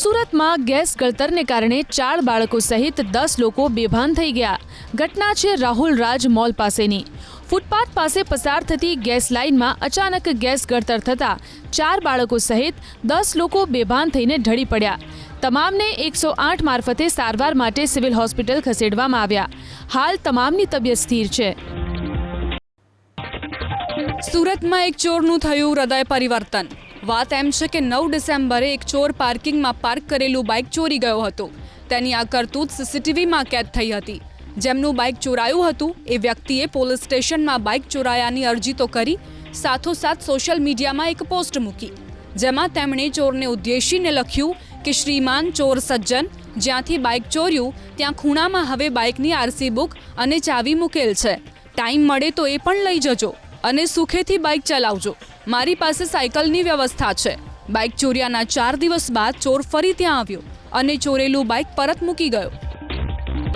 સુરતમાં ગેસ ગળતરને કારણે 4 બાળકો સહિત 10 લોકો બેભાન થઈ ગયા। ઘટના છે રાહુલ રાજ મોલ પાસેની। ફૂટપાથ પાસે પસાર થતી ગેસ લાઇનમાં અચાનક ગેસ ગળતર થતાં 4 બાળકો સહિત 10 લોકો બેભાન થઈને ઢળી પડ્યા। તમામને 108 મારફતે સારવાર માટે સિવિલ હોસ્પિટલ ખસેડવામાં આવ્યા। હાલ તમામની તબિયત સ્થિર છે। સુરતમાં એક ચોરનું થયું હૃદય પરિવર્તન। વાત એમ છે કે 9 ડિસેમ્બરે એક ચોર પાર્કિંગમાં પાર્ક કરેલું બાઇક ચોરી ગયો હતો। તેની આ કરતૂત સીસીટીવીમાં કેદ થઈ હતી। જેમનું બાઇક ચોરાયું હતું એ વ્યક્તિએ પોલીસ સ્ટેશનમાં બાઇક ચોરાયાની અરજી તો કરી, સાથોસાથ સોશિયલ મીડિયામાં એક પોસ્ટ મૂકી, જેમાં તેમણે ચોરને ઉદ્દેશીને લખ્યું કે શ્રીમાન ચોર સજ્જન, જ્યાંથી બાઇક ચોર્યું ત્યાં ખૂણામાં હવે બાઇકની આરસી બુક અને ચાવી મૂકેલ છે। ટાઈમ મળે તો એ પણ લઈ જજો અને સુખેથી બાઇક ચલાવજો। મારી પાસે સાયકલની વ્યવસ્થા છે। બાઇક ચોર્યાના 4 દિવસ બાદ ચોર ફરી ત્યાં આવ્યો અને ચોરેલું બાઇક પરત મૂકી ગયો।